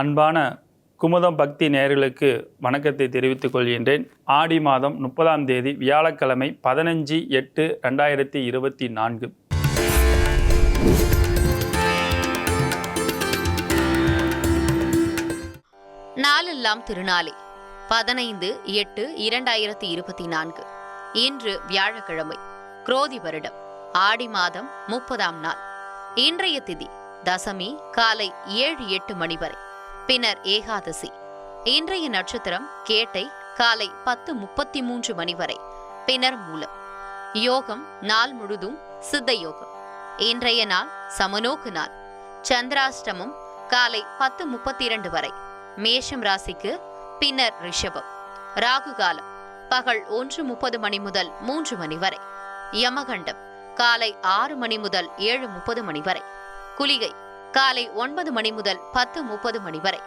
அன்பான குமுதம் பக்தி நேயர்களுக்கு வணக்கத்தை தெரிவித்துக் கொள்கின்றேன். ஆடி மாதம் 30ஆம் தேதி வியாழக்கிழமை 15/8/2024. நாளெல்லாம் திருநாளே 15/8/2024. இன்று வியாழக்கிழமை, குரோதி வருடம், ஆடி மாதம் 30ஆம் நாள். இன்றைய திதி தசமி காலை 7-8 மணி வரை, பின்னர் ஏகாதசி. இன்றைய நட்சத்திரம் கேட்டை காலை 10:33 மணி வரை, பின்னர் மூலம். யோகம் நாள் முழுதும் சித்த யோகம். இன்றைய நாள் சமநோக்கு நாள். சந்திராஷ்டமம் காலை 10:32 வரை, மேஷம் ராசிக்கு, பின்னர் ரிஷபம். ராகு காலம் பகல் 1:30 மணி முதல் 3 மணி வரை. யமகண்டம் காலை 6 மணி முதல் 7:30 மணி வரை. குளிகை காலை 9 மணி முதல் 10:30 மணி வரை.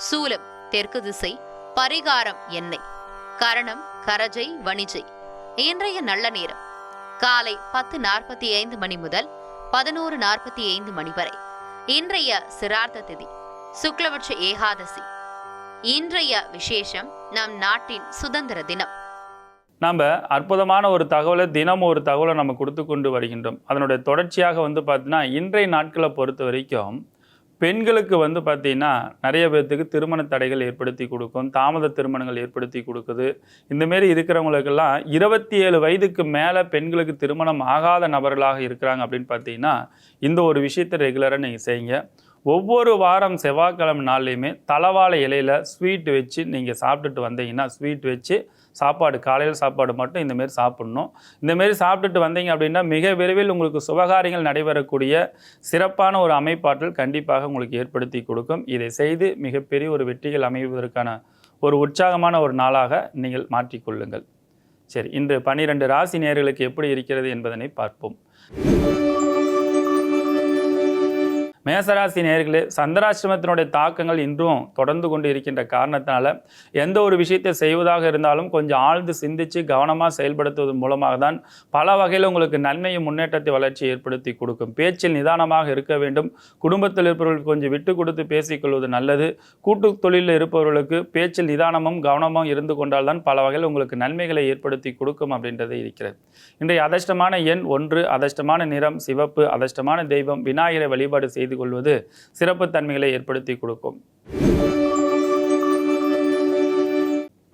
சூலம் தெற்கு திசை. பரிகாரம் எண்ணெய். கரணம் கரஜை வணிஜை. இன்றைய நல்ல நேரம் காலை 10:45 மணி முதல் 11:45 மணி வரை. இன்றைய சிரார்த்த திதி சுக்லபட்ச ஏகாதசி. இன்றைய விசேஷம் நம் நாட்டின் சுதந்திர தினம். நம்ம அற்புதமான ஒரு தகவலை தினமும் ஒரு தகவலை நம்ம கொடுத்து கொண்டு வருகின்றோம். அதனுடைய தொடர்ச்சியாக பார்த்தீங்கன்னா இன்றைய நாட்களை பொறுத்த வரைக்கும் பெண்களுக்கு பார்த்தீங்கன்னா நிறைய பேர்த்துக்கு திருமண தடைகள் ஏற்படுத்தி கொடுக்கும், தாமத திருமணங்கள் ஏற்படுத்தி கொடுக்குது. இந்தமாரி இருக்கிறவங்களுக்கெல்லாம் 27 வயதுக்கு மேலே பெண்களுக்கு திருமணம் ஆகாத நபர்களாக இருக்கிறாங்க அப்படின்னு பார்த்தீங்கன்னா இந்த ஒரு விஷயத்தை ரெகுலராக நீங்கள் செய்யுங்க. ஒவ்வொரு வாரம் செவ்வாய்க்கிழமை நாள்லையுமே தலவாழை இலையில் ஸ்வீட் வச்சு நீங்கள் சாப்பிட்டுட்டு வந்தீங்கன்னா, ஸ்வீட் வச்சு சாப்பாடு, காலையில் சாப்பாடு மட்டும் இந்தமாரி சாப்பிட்ணும். இந்தமாரி சாப்பிட்டுட்டு வந்தீங்க அப்படின்னா மிக விரைவில் உங்களுக்கு சுபகாரியங்கள் நடைபெறக்கூடிய சிறப்பான ஒரு அமைப்பாற்றல் கண்டிப்பாக உங்களுக்கு ஏற்படுத்தி கொடுக்கும். இதை செய்து மிகப்பெரிய ஒரு வெற்றிகள் அமைவதற்கான ஒரு உற்சாகமான ஒரு நாளாக நீங்கள் மாற்றிக்கொள்ளுங்கள். சரி, இன்று 12 ராசி நேயர்களுக்கு எப்படி இருக்கிறது என்பதனை பார்ப்போம். மேசராசி நேயர்களே, சந்திராசிரமத்தினுடைய தாக்கங்கள் இன்றும் தொடர்ந்து கொண்டு இருக்கின்ற காரணத்தினால எந்த ஒரு விஷயத்தை செய்வதாக இருந்தாலும் கொஞ்சம் ஆழ்ந்து சிந்தித்து கவனமாக செயல்படுத்துவதன் மூலமாக தான் பல வகையில் உங்களுக்கு நன்மையும் முன்னேற்றத்தை வளர்ச்சி ஏற்படுத்தி கொடுக்கும். பேச்சில் நிதானமாக இருக்க வேண்டும். குடும்பத்தில் இருப்பவர்களுக்கு கொஞ்சம் விட்டு கொடுத்து பேசிக்கொள்வது நல்லது. கூட்டு தொழிலில் இருப்பவர்களுக்கு பேச்சில் நிதானமும் கவனமும் இருந்து கொண்டால் தான் பல வகையில் உங்களுக்கு நன்மைகளை ஏற்படுத்தி கொடுக்கும் அப்படின்றது இருக்கிறது. இன்றைய அதிர்ஷ்டமான எண் 1, அதிர்ஷ்டமான நிறம் சிவப்பு, அதிர்ஷ்டமான தெய்வம் விநாயகரை வழிபாடு செய்து கொள்வது சிறப்பு தன்மைகளை ஏற்படுத்தி கொடுக்கும்.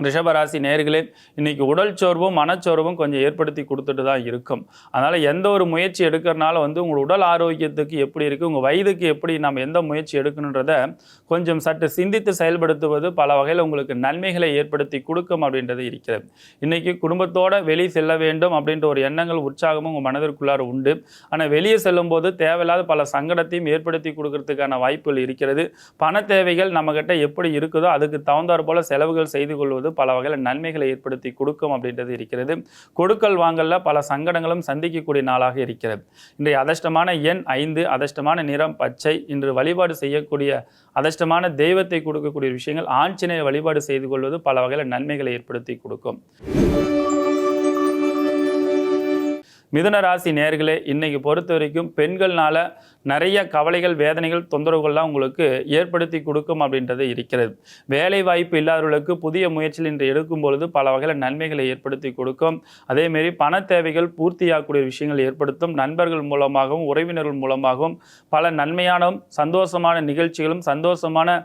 ரிஷபராசி நேயர்களே, இன்னைக்கு உடல் சோர்வும் மனச்சோர்வும் கொஞ்சம் ஏற்படுத்தி கொடுத்துட்டு தான் இருக்கும். அதனால் எந்த ஒரு முயற்சி எடுக்கிறனால உங்கள் உடல் ஆரோக்கியத்துக்கு எப்படி இருக்குது, உங்கள் வயதுக்கு எப்படி நம்ம எந்த முயற்சி எடுக்கணுன்றதை கொஞ்சம் சற்று சிந்தித்து செயல்படுத்துவது பல வகையில் உங்களுக்கு நன்மைகளை ஏற்படுத்தி கொடுக்கும் அப்படின்றது இருக்கிறது. இன்றைக்கி குடும்பத்தோடு வெளியே செல்ல வேண்டும் அப்படின்ற ஒரு எண்ணங்கள் உற்சாகமும் உங்கள் மனதிற்குள்ளார உண்டு. ஆனால் வெளியே செல்லும்போது தேவையில்லாத பல சங்கடத்தையும் ஏற்படுத்தி கொடுக்கறதுக்கான வாய்ப்புகள் இருக்கிறது. பண தேவைகள் நம்மக்கிட்ட எப்படி இருக்குதோ அதுக்கு தகுந்தாற் போல செலவுகள் செய்து கொள்வது பல வகையில் நன்மைகளை ஏற்படுத்தி கொடுக்கும் அப்படின்றது இருக்கிறது. கொடுக்கல் வாங்கல்ல பல சங்கடங்களும் சந்திக்கக்கூடிய நாளாக இருக்கிறது. இன்றைய அதிர்ஷ்டமான எண் 5, அதிர்ஷ்டமான நிறம் பச்சை. இன்று வழிபாடு செய்யக்கூடிய அதிர்ஷ்டமான தெய்வத்தை கொடுக்கக்கூடிய விஷயங்கள் ஆஞ்சநேயர் வழிபாடு செய்து கொள்வது பல வகையில் நன்மைகளை ஏற்படுத்தி கொடுக்கும். மிதுன ராசி நேயர்களே, இன்னைக்கு பொறுத்த வரைக்கும் பெண்கள்னால நிறைய கவலைகள், வேதனைகள், தொந்தரவுகள்லாம் உங்களுக்கு ஏற்படுத்தி கொடுக்கும் அப்படின்றது இருக்கிறது. வேலை வாய்ப்பு இல்லாதவர்களுக்கு புதிய முயற்சியில் இன்று எடுக்கும் பொழுது பல வகையில் நன்மைகளை ஏற்படுத்தி கொடுக்கும். அதேமாரி பண தேவைகள் பூர்த்தியாகக்கூடிய விஷயங்கள் ஏற்படுத்தும். நண்பர்கள் மூலமாகவும் உறவினர்கள் மூலமாகவும் பல நன்மையான சந்தோஷமான நிகழ்ச்சிகளும் சந்தோஷமான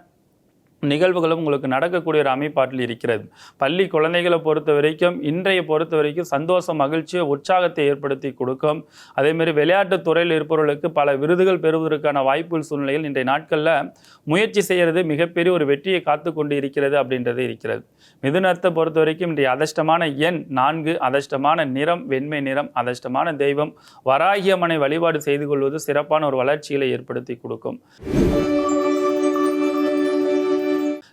நிகழ்வுகளும் உங்களுக்கு நடக்கக்கூடிய ஒரு அமைப்பாட்டில் இருக்கிறது. பள்ளி குழந்தைகளை பொறுத்த வரைக்கும் இன்றைய பொறுத்த வரைக்கும் சந்தோஷம், மகிழ்ச்சியை, உற்சாகத்தை ஏற்படுத்தி கொடுக்கும். அதேமாரி விளையாட்டுத் துறையில் இருப்பவர்களுக்கு பல விருதுகள் பெறுவதற்கான வாய்ப்புகள் சூழ்நிலையில் இன்றைய நாட்களில் முயற்சி செய்கிறது மிகப்பெரிய ஒரு வெற்றியை காத்து கொண்டு இருக்கிறது அப்படின்றது இருக்கிறது. மிதுனத்தை பொறுத்த வரைக்கும் இன்றைய அதிர்ஷ்டமான எண் 4, அதிர்ஷ்டமான நிறம் வெண்மை நிறம், அதிர்ஷ்டமான தெய்வம் வராகியம்மனை வழிபாடு செய்து கொள்வது சிறப்பான ஒரு வளர்ச்சிகளை ஏற்படுத்தி கொடுக்கும்.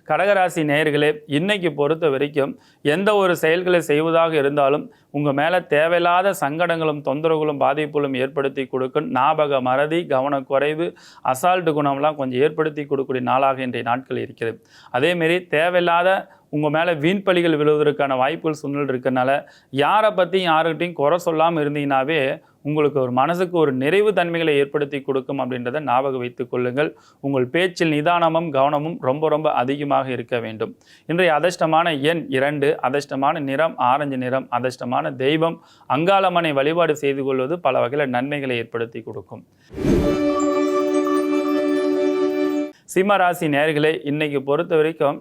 கடகராசி நேயர்களே, இன்னைக்கு பொறுத்த வரைக்கும் எந்த ஒரு செயல்களை செய்வதாக இருந்தாலும் உங்கள் மேலே தேவையில்லாத சங்கடங்களும் தொந்தரவுகளும் பாதிப்புகளும் ஏற்படுத்தி கொடுக்கும். ஞாபக மறதி, கவனக்குறைவு, அசால்ட்டு குணம்லாம் கொஞ்சம் ஏற்படுத்தி கொடுக்கக்கூடிய நாளாக இன்றைய நாட்கள் இருக்கிறது. அதேமாரி தேவையில்லாத உங்கள் மேலே வீண்பலிகள் விழுவதற்கான வாய்ப்புகள் சூழ்நிலை இருக்கிறனால யாரை பற்றியும் யாருக்கிட்டையும் குறை சொல்லாமல் இருந்தீங்கன்னாவே உங்களுக்கு ஒரு மனசுக்கு ஒரு நிறைவு தன்மைகளை ஏற்படுத்தி கொடுக்கும் அப்படின்றத ஞாபகம் வைத்துக் கொள்ளுங்கள். உங்கள் பேச்சில் நிதானமும் கவனமும் ரொம்ப ரொம்ப அதிகமாக இருக்க வேண்டும். இன்றைய அதிர்ஷ்டமான எண் 2, அதிர்ஷ்டமான நிறம் ஆரஞ்சு நிறம், அதிர்ஷ்டமான தெய்வம் அங்காளம்மனை வழிபாடு செய்து கொள்வது பல வகையில் நன்மைகளை ஏற்படுத்தி கொடுக்கும். சிம்ம ராசி நேயர்களே, இன்னைக்கு பொறுத்த வரைக்கும்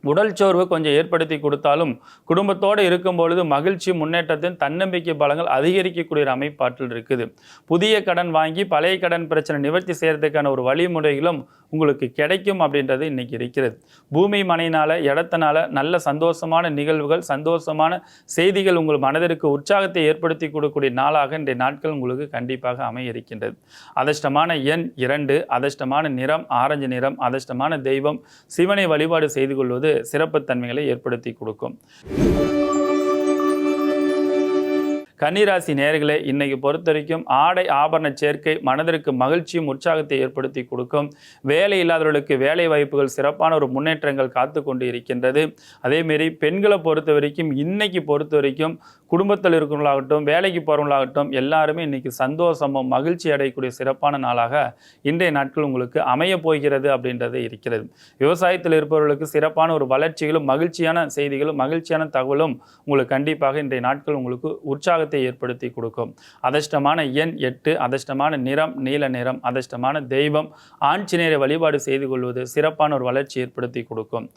உடல் சோர்வு கொஞ்சம் ஏற்படுத்தி கொடுத்தாலும் குடும்பத்தோடு இருக்கும் பொழுது மகிழ்ச்சி முன்னேற்றத்தின் தன்னம்பிக்கை பலங்கள் அதிகரிக்கக்கூடிய ஒரு அமைப்பாற்றல் இருக்குது. புதிய கடன் வாங்கி பழைய கடன் பிரச்சனை நிவர்த்தி செய்யறதுக்கான ஒரு வழிமுறைகளும் உங்களுக்கு கிடைக்கும் அப்படின்றது இன்னைக்கு இருக்கிறது. பூமி மனையினால இடத்தினால நல்ல சந்தோஷமான நிகழ்வுகள் சந்தோஷமான செய்திகள் உங்கள் மனதிற்கு உற்சாகத்தை ஏற்படுத்தி கொடுக்கக்கூடிய நாளாக இன்றைய நாட்கள் உங்களுக்கு கண்டிப்பாக அமைய இருக்கின்றது. அதிர்ஷ்டமான எண் 2, அதிர்ஷ்டமான நிறம் ஆரஞ்சு நிறம், அதிர்ஷ்டமான தெய்வம் சிவனை வழிபாடு செய்து கொள்வது சிறப்புத்தன்மைகளை ஏற்படுத்தி கொடுக்கும். கன்னிராசி நேயர்களே, இன்னைக்கு பொறுத்த வரைக்கும் ஆடை ஆபரண சேர்க்கை மனதிற்கு மகிழ்ச்சியும் உற்சாகத்தை ஏற்படுத்தி கொடுக்கும். வேலை இல்லாதவர்களுக்கு வேலை வாய்ப்புகள் சிறப்பான ஒரு முன்னேற்றங்கள் காத்து கொண்டு இருக்கின்றது. அதேமாரி பெண்களை பொறுத்த வரைக்கும் இன்னைக்கு பொறுத்த வரைக்கும் குடும்பத்தில் இருக்கிறவங்களாகட்டும் வேலைக்கு போகிறவங்களாகட்டும் எல்லாருமே இன்னைக்கு சந்தோஷமும் மகிழ்ச்சி அடையக்கூடிய சிறப்பான நாளாக இன்றைய நாட்கள் உங்களுக்கு அமைய போகிறது அப்படின்றது இருக்கிறது. விவசாயத்தில் இருப்பவர்களுக்கு சிறப்பான ஒரு வளர்ச்சிகளும் மகிழ்ச்சியான செய்திகளும் மகிழ்ச்சியான தகவலும் உங்களுக்கு கண்டிப்பாக இன்றைய நாட்கள் உங்களுக்கு உற்சாகத்தை ஏற்படுத்தி கொடுக்கும். அதிர்ஷ்டமான எண் 8, அதிர்ஷ்டமான நிறம் நீல நிறம், அதிர்ஷ்டமான தெய்வம் ஆஞ்சநேயரை வழிபாடு செய்து கொள்வது சிறப்பான ஒரு வளர்ச்சி ஏற்படுத்தி கொடுக்கும்.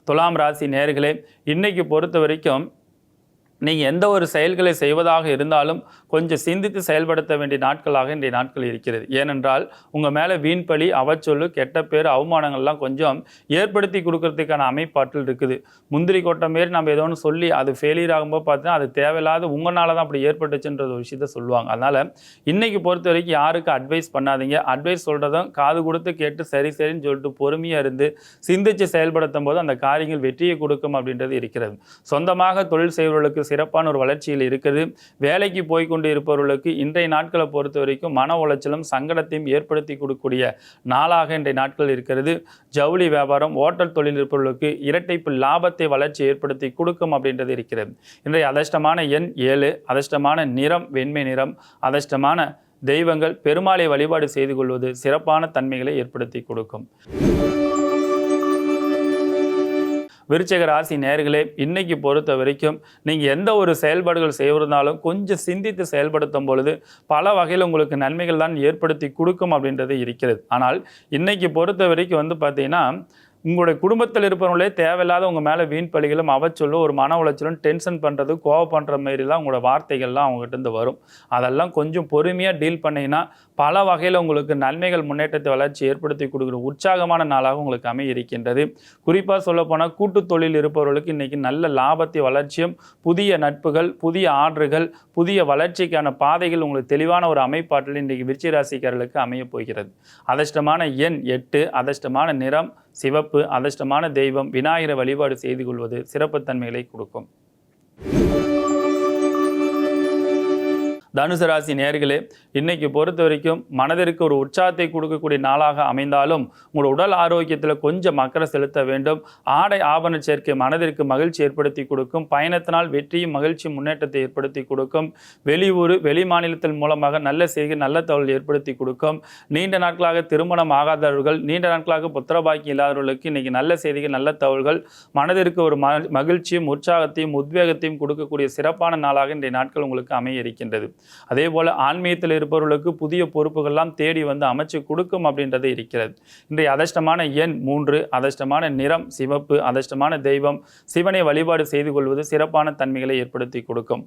துலாம் ராசி நேயர்களே, இன்னைக்கு பொறுத்த வரைக்கும் நீங்கள் எந்த ஒரு செயல்களை செய்வதாக இருந்தாலும் கொஞ்சம் சிந்தித்து செயல்படுத்த வேண்டிய நாட்களாக இன்றைய நாட்கள் இருக்கிறது. ஏனென்றால் உங்கள் மேலே வீண்பழி அவச்சொல்லு கெட்ட பேர் அவமானங்கள்லாம் கொஞ்சம் ஏற்படுத்தி கொடுக்கறதுக்கான அமைப்பாற்றல் இருக்குது. முந்திரி கொட்டை மாரி நம்ம ஏதோ ஒன்று சொல்லி அது ஃபெயிலியர் ஆகும்போது பார்த்தீங்கன்னா அது தேவையில்லாத உங்களால் தான் அப்படி ஏற்பட்டுச்சுன்ற ஒரு விஷயத்த சொல்லுவாங்க. அதனால் இன்றைக்கி பொறுத்த வரைக்கும் யாருக்கும் அட்வைஸ் பண்ணாதீங்க. அட்வைஸ் சொல்கிறதும் காது கொடுத்து கேட்டு சரி சரின்னு சொல்லிட்டு பொறுமையாக இருந்து சிந்தித்து செயல்படுத்தும் போது அந்த காரியங்கள் வெற்றியை கொடுக்கும் அப்படின்றது இருக்கிறது. சொந்தமாக தொழில் செய்வர்களுக்கு சிறப்பான ஒரு வளர்ச்சியில் இருக்குது. வேலைக்கு போய்கொண்டு இருப்பவர்களுக்கு இன்றைய நாட்களை பொறுத்த வரைக்கும் மன உளைச்சலும் சங்கடத்தையும் ஏற்படுத்தி கொடுக்கக்கூடிய நாளாக இன்றைய நாட்கள் இருக்கிறது. ஜவுளி வியாபாரம் ஓட்டல் தொழில் இருப்பவர்களுக்கு இரட்டைப்பு லாபத்தை வளர்ச்சி ஏற்படுத்தி கொடுக்கும் அப்படின்றது இருக்கிறது. இன்றைய அதிர்ஷ்டமான எண் 7, அதிர்ஷ்டமான நிறம் வெண்மை நிறம், அதிர்ஷ்டமான தெய்வங்கள் பெருமாளை வழிபாடு செய்து கொள்வது சிறப்பான தன்மைகளை ஏற்படுத்தி கொடுக்கும். விருச்சிக ராசி நேயர்களே, இன்னைக்கு பொறுத்த வரைக்கும் நீங்கள் எந்த ஒரு செயல்பாடுகள் செய்வதாலும் கொஞ்சம் சிந்தித்து செயல்படுத்தும் பொழுது பல வகையில் உங்களுக்கு நன்மைகள் தான் ஏற்படுத்தி கொடுக்கும் அப்படின்றது இருக்கிறது. ஆனால் இன்னைக்கு பொறுத்த வரைக்கும் பார்த்தீங்கன்னா உங்களுடைய குடும்பத்தில் இருப்பவங்களே தேவையில்லாத உங்கள் மேலே வீண் பழிகளும் அவச்சொல்லும் ஒரு மன உளைச்சலும் டென்ஷன் பண்ணுறது கோவம் பண்ணுற மாரிலாம் உங்களோட வார்த்தைகள்லாம் அவங்ககிட்ட வரும். அதெல்லாம் கொஞ்சம் பொறுமையாக டீல் பண்ணிங்கன்னா பல வகையில் உங்களுக்கு நன்மைகள் முன்னேற்றத்தை வளர்ச்சி ஏற்படுத்தி கொடுக்குற உற்சாகமான நாளாக உங்களுக்கு அமைய இருக்கின்றது. குறிப்பாக சொல்லப்போனால் கூட்டு தொழில் இருப்பவர்களுக்கு இன்றைக்கி நல்ல லாபத்தை வளர்ச்சியும் புதிய நட்புகள் புதிய ஆர்டர்கள் புதிய வளர்ச்சிக்கான பாதைகள் உங்களுக்கு தெளிவான ஒரு அமைப்பாற்றல் இன்றைக்கி விருச்சிக ராசிக்காரர்களுக்கு அமைய போகிறது. அதிர்ஷ்டமான எண் 8, அதிர்ஷ்டமான நிறம் சிவப்பு, அதிர்ஷ்டமான தெய்வம் விநாயகரை வழிபாடு செய்து கொள்வது சிறப்புத்தன்மைகளை கொடுக்கும். தனுசு ராசி நேயர்களே, இன்னைக்கு பொறுத்த வரைக்கும் மனதிற்கு ஒரு உற்சாகத்தை கொடுக்கக்கூடிய நாளாக அமைந்தாலும் உங்களோட உடல் ஆரோக்கியத்தில் கொஞ்சம் அக்கறை செலுத்த வேண்டும். ஆடை ஆபரண சேர்க்கை மனதிற்கு மகிழ்ச்சி ஏற்படுத்தி கொடுக்கும். பயணத்தினால் வெற்றியும் மகிழ்ச்சி முன்னேற்றத்தை ஏற்படுத்தி கொடுக்கும். வெளியூர் வெளி மாநிலத்தின் மூலமாக நல்ல செய்கை நல்ல தகவல் ஏற்படுத்தி கொடுக்கும். நீண்ட நாட்களாக திருமணம் ஆகாதவர்கள் நீண்ட நாட்களாக புத்திரபாக்கியம் இல்லாதவர்களுக்கு இன்னைக்கு நல்ல செய்திகள் நல்ல தகவல்கள் மனதிற்கு ஒரு மகிழ்ச்சியும் உற்சாகத்தையும் உத்வேகத்தையும் கொடுக்கக்கூடிய சிறப்பான நாளாக இன்றைய நாட்கள் உங்களுக்கு அமைய இருக்கின்றது. அதே போல ஆன்மீகத்தில் இருப்பவர்களுக்கு புதிய பொறுப்புகள்லாம் தேடி வந்து அமைச்சு கொடுக்கும் அப்படின்றது இருக்கிறது. இன்றைய அதிர்ஷ்டமான எண் 3, அதிர்ஷ்டமான நிறம் சிவப்பு, அதிர்ஷ்டமான தெய்வம் சிவனை வழிபாடு செய்து கொள்வது சிறப்பான தன்மைகளை ஏற்படுத்தி கொடுக்கும்.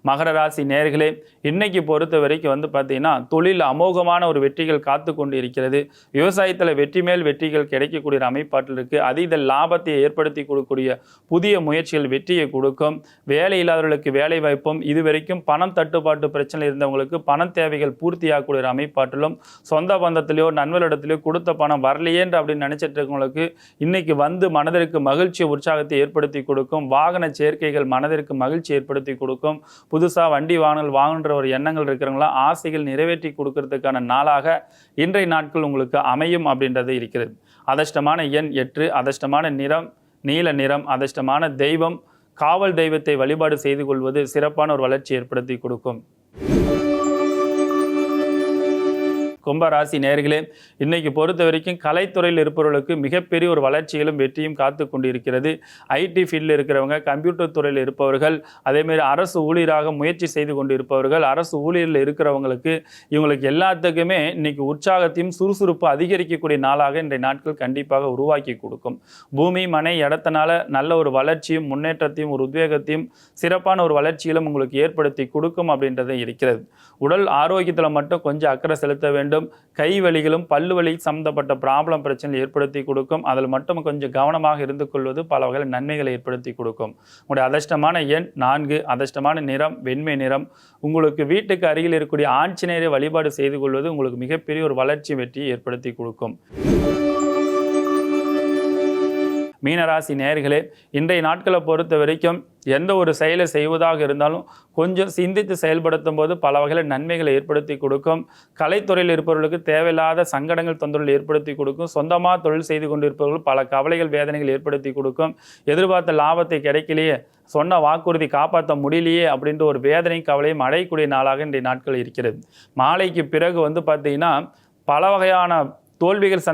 மகர ராசி நேயர்களே, இன்னைக்கு பொறுத்த வரைக்கும் பார்த்தீங்கன்னா தொழில் அமோகமான ஒரு வெற்றிகள் காத்து கொண்டு இருக்கிறது. விவசாயத்தில் வெற்றி மேல் வெற்றிகள் கிடைக்கக்கூடிய அமைப்பாட்டில் இருக்குது. அதீத லாபத்தை ஏற்படுத்தி கொடுக்கக்கூடிய புதிய முயற்சிகள் வெற்றியை கொடுக்கும். வேலை இல்லாதவர்களுக்கு வேலை வாய்ப்பும் இதுவரைக்கும் பணம் தட்டுப்பாட்டு பிரச்சனை இருந்தவங்களுக்கு பண தேவைகள் பூர்த்தியாகக்கூடிய ஒரு அமைப்பாட்டிலும் சொந்த பந்தத்திலேயோ நண்பர்களிடத்திலேயோ கொடுத்த பணம் வரலையேன்று அப்படின்னு நினைச்சிட்டு இருக்கவங்களுக்கு இன்னைக்கு மனதிற்கு மகிழ்ச்சி உற்சாகத்தை ஏற்படுத்தி கொடுக்கும். வாகன சேர்க்கைகள் மனதிற்கு மகிழ்ச்சி ஏற்படுத்தி கொடுக்கும். புதுசாக வண்டி வாங்கணுன்ற ஒரு எண்ணங்கள் இருக்கிறவங்களா ஆசைகள் நிறைவேற்றி கொடுக்கறதுக்கான நாளாக இன்றைய நாட்கள் உங்களுக்கு அமையும் அப்படின்றது இருக்கிறது. அதிர்ஷ்டமான எண் 8, அதிர்ஷ்டமான நிறம் நீல நிறம். அதிர்ஷ்டமான தெய்வம் காவல் தெய்வத்தை வழிபாடு செய்து கொள்வது சிறப்பான ஒரு வளர்ச்சி ஏற்படுத்தி கொடுக்கும். கும்பராசி நேயர்களே, இன்னைக்கு பொறுத்த வரைக்கும் கலைத்துறையில் இருப்பவர்களுக்கு மிகப்பெரிய ஒரு வளர்ச்சிகளும் வெற்றியும் காத்து கொண்டிருக்கிறது. ஐடி ஃபீல்டில் இருக்கிறவங்க, கம்ப்யூட்டர் துறையில் இருப்பவர்கள், அதேமாரி அரசு ஊழியராக முயற்சி செய்து கொண்டு இருப்பவர்கள், அரசு ஊழியரில் இருக்கிறவங்களுக்கு இவங்களுக்கு எல்லாத்துக்குமே இன்னைக்கு உற்சாகத்தையும் சுறுசுறுப்பு அதிகரிக்கக்கூடிய நாளாக இன்றைய நாட்கள் கண்டிப்பாக உருவாக்கி கொடுக்கும். பூமி மனை இடத்தினால நல்ல ஒரு வளர்ச்சியும் முன்னேற்றத்தையும் ஒரு உத்வேகத்தையும் சிறப்பான ஒரு வளர்ச்சியிலும் உங்களுக்கு ஏற்படுத்தி கொடுக்கும் அப்படின்றது இருக்கிறது. உடல் ஆரோக்கியத்தில் மட்டும் கொஞ்சம் அக்கறை செலுத்த வேண்டும். கை வலிகளும் பல்லு வலி சம்பந்தப்பட்ட ப்ராப்ளம் பிரச்சனை ஏற்படுத்தி கொடுக்கும். அதில் மட்டும் கொஞ்சம் கவனமாக இருந்து கொள்வது பல வகையில் நன்மைகளை ஏற்படுத்தி கொடுக்கும். உங்களுடைய அதிர்ஷ்டமான எண் 4. அதிர்ஷ்டமான நிறம் வெண்மை நிறம். உங்களுக்கு வீட்டுக்கு அருகில் இருக்கக்கூடிய ஆஞ்சநேயரை வழிபாடு செய்து கொள்வது உங்களுக்கு மிகப்பெரிய ஒரு வளர்ச்சி வெற்றியை ஏற்படுத்தி கொடுக்கும். மீனராசி நேயர்களே, இன்றைய நாட்களை பொறுத்த வரைக்கும் எந்த ஒரு செயலை செய்வதாக இருந்தாலும் கொஞ்சம் சிந்தித்து செயல்படுத்தும் போது பல வகையில் நன்மைகளை ஏற்படுத்தி கொடுக்கும். கலைத்துறையில் இருப்பவர்களுக்கு தேவையில்லாத சங்கடங்கள் தொந்தரவுகள் ஏற்படுத்தி கொடுக்கும். சொந்தமாக தொழில் செய்து கொண்டிருப்பவர்கள் பல கவலைகள் வேதனைகள் ஏற்படுத்தி கொடுக்கும். எதிர்பார்த்த லாபத்தை கிடைக்கலையே, சொன்ன வாக்குறுதி காப்பாற்ற முடியலையே அப்படின்ற ஒரு வேதனையும் கவலையும் அடையக்கூடிய நாளாக இன்றைய நாட்கள் இருக்கிறது. மாலைக்கு பிறகு பார்த்தீங்கன்னா பல வகையான தோல்விகள்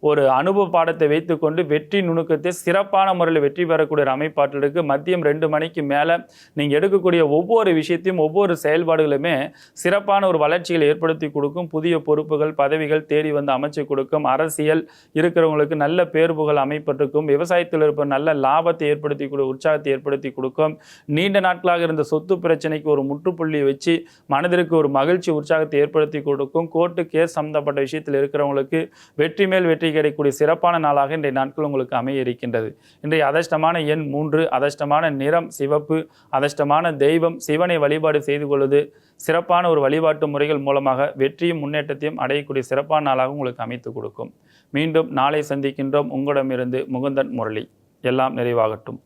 ஒரு அனுபவ பாடத்தை வைத்துக்கொண்டு வெற்றி நுணுக்கத்தை சிறப்பான முறையில் வெற்றி பெறக்கூடிய ஒரு அமைப்பாட்டிற்கு மதியம் 2 மணிக்கு மேலே நீங்கள் எடுக்கக்கூடிய ஒவ்வொரு விஷயத்தையும் ஒவ்வொரு செயல்பாடுகளுமே சிறப்பான ஒரு வளர்ச்சிகளை ஏற்படுத்தி கொடுக்கும். புதிய பொறுப்புகள் பதவிகள் தேடி வந்து அமைச்சு கொடுக்கும். அரசியல் இருக்கிறவங்களுக்கு நல்ல பேர்புகள் அமைப்பட்டிருக்கும். விவசாயத்தில் இருப்ப நல்ல லாபத்தை ஏற்படுத்தி உற்சாகத்தை ஏற்படுத்தி கொடுக்கும். நீண்ட நாட்களாக இருந்த சொத்து பிரச்சனைக்கு ஒரு முற்றுப்புள்ளி வச்சு மனதிற்கு ஒரு மகிழ்ச்சி உற்சாகத்தை ஏற்படுத்தி கொடுக்கும். கோர்ட்டு கேஸ் சம்பந்தப்பட்ட விஷயத்தில் இருக்கிறவங்களுக்கு வெற்றி மேல் வெற்றி கிடைக்கக்கூடிய சிறப்பான நாளாக இன்றைய நாட்கள் உங்களுக்கு அமைய இருக்கின்றது. இன்றைய அதிர்ஷ்டமான எண் 3. அதிர்ஷ்டமான நிறம் சிவப்பு. அதிர்ஷ்டமான தெய்வம் சிவனை வழிபாடு செய்து கொள்வது சிறப்பான ஒரு வழிபாட்டு முறைகள் மூலமாக வெற்றியும் முன்னேற்றத்தையும் அடையக்கூடிய சிறப்பான நாளாக உங்களுக்கு அமைத்து கொடுக்கும். மீண்டும் நாளை சந்திக்கின்றோம். உங்களிடமிருந்து முகுந்தன் முரளி. எல்லாம் நிறைவாகட்டும்.